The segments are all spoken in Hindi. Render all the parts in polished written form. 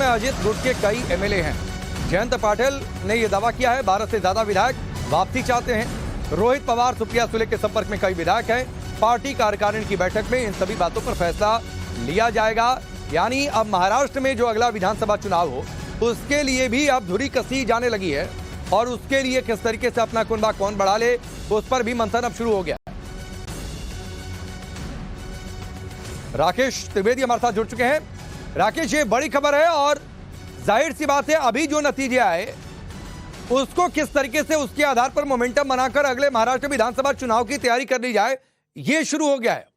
में अजित गुट के कई एमएलए हैं। जयंत पाटिल ने यह दावा किया है 12 से ज्यादा विधायक वापसी चाहते हैं। रोहित पवार, सुप्रिया सुले के संपर्क में कई विधायक हैं। पार्टी कार्यकारिणी की बैठक में इन सभी बातों पर फैसला लिया जाएगा। यानी अब महाराष्ट्र में जो अगला विधानसभा चुनाव हो उसके लिए भी अब धुरी कसी जाने लगी है और उसके लिए किस तरीके से अपना कुनबा कौन बढ़ा ले उस पर भी मंथन अब शुरू हो गया। राकेश त्रिवेदी हमारे साथ जुड़ चुके हैं। राकेश, ये बड़ी खबर है और जाहिर सी बात है अभी जो नतीजे आए उसको किस तरीके से उसके आधार पर मोमेंटम बनाकर अगले महाराष्ट्र विधानसभा चुनाव की तैयारी कर ली जाए, ये शुरू हो गया है।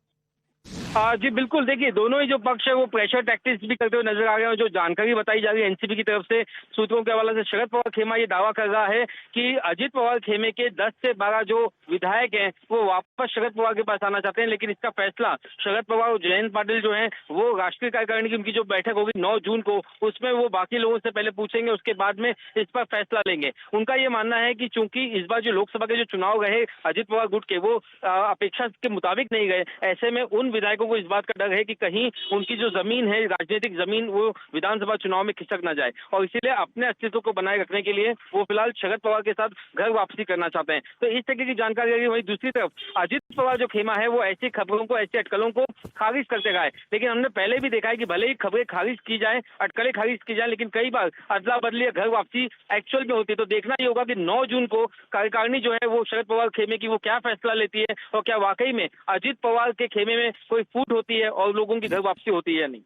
जी बिल्कुल, देखिए दोनों ही जो पक्ष है वो प्रेशर टैक्टिक्स भी करते हुए नजर आ रहे हैं। जो जानकारी बताई जा रही है एनसीपी की तरफ से सूत्रों के हवाले से, शरद पवार खेमा ये दावा कर रहा है कि अजित पवार खेमे के 10 से 12 जो विधायक हैं वो वापस शरद पवार के पास आना चाहते हैं, लेकिन इसका फैसला शरद पवार और जयंत पाटिल जो है वो राष्ट्रीय कार्यकारिणी की उनकी जो बैठक होगी 9 जून को, उसमें वो बाकी लोगों से पहले पूछेंगे, उसके बाद में इस पर फैसला लेंगे। उनका ये मानना है कि चूंकि इस बार जो लोकसभा के जो चुनाव रहे अजित पवार गुट के वो अपेक्षा के मुताबिक नहीं गए, ऐसे में उन विधायकों को इस बात का डर है कि कहीं उनकी जो जमीन है, राजनीतिक जमीन, वो विधानसभा चुनाव में खिसक ना जाए और इसीलिए अपने अस्तित्व को बनाए रखने के लिए वो फिलहाल शरद पवार के साथ घर वापसी करना चाहते हैं। तो इस तरीके की जानकारी है। वहीं दूसरी तरफ अजित पवार जो खेमा है वो ऐसी खबरों को, ऐसी अटकलों को खारिज करते रहा है, लेकिन हमने पहले भी देखा है कि भले ही खबरें खारिज की जाए, अटकलें खारिज की जाए, लेकिन कई बार अदला बदली घर वापसी एक्चुअल में होती है। तो देखना ही होगा कि 9 जून को कार्यकारिणी जो है वो शरद पवार खेमे की वो क्या फैसला लेती है और क्या वाकई में अजित पवार के खेमे में कोई फूट होती है और लोगों की घर वापसी होती है या नहीं।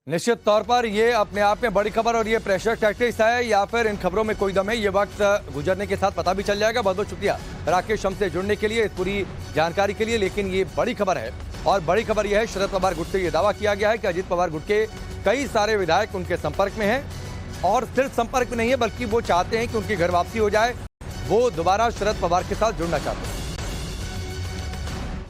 निश्चित तौर पर ये अपने आप में बड़ी खबर और ये प्रेशर टैक्टिक्स है या फिर इन खबरों में कोई दम है, ये वक्त गुजरने के साथ पता भी चल जाएगा। बहुत बहुत शुक्रिया राकेश हमसे जुड़ने के लिए, इस पूरी जानकारी के लिए। लेकिन ये बड़ी खबर है और बड़ी खबर यह है शरद पवार गुट से ये दावा किया गया है कि अजित पवार गुट के कई सारे विधायक उनके संपर्क में हैं और सिर्फ संपर्क में नहीं है बल्कि वो चाहते हैं कि उनकी घर वापसी हो जाए, वो दोबारा शरद पवार के साथ जुड़ना चाहते हैं।